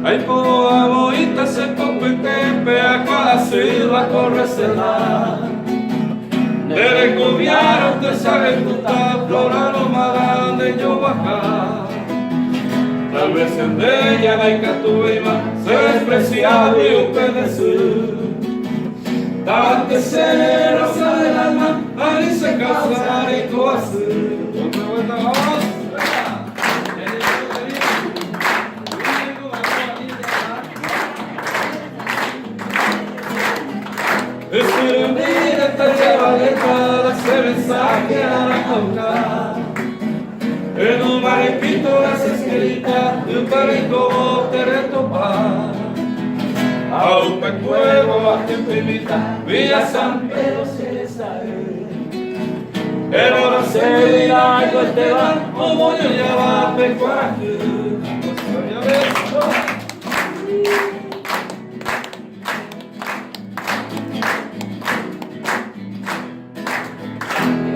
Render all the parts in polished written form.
Ai poa moita se copetepe a quasi la corresela. Nere coviaro te sabe tuta flora nomada de Yobaca. Tal vez en ella la icatuima se despreciable y un pedazo. Date rosa del alma, ahí se casa y coazú. Otra vuelta, vamos. Estirumira esta lleva letra, se mensaje a la cauca. En un marepito las escritas de un carico te retopar. A un pecuevo a quien te invita, Villa San Pedro se le sabe. El oro se dirá, y pues te va, como yo ya va a pecuar.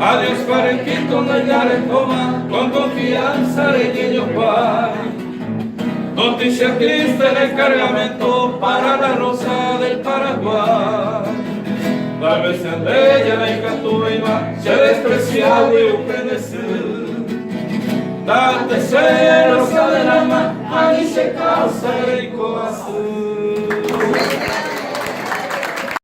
Adiós parequito, no ya le toma, con confianza de niño pai. Noticia triste en el cargamento para la rosa del Paraguay. Tal vez en ella la Icatuima se despreciado y upedecer. Date rosa del alma, a mí se causa el corazón.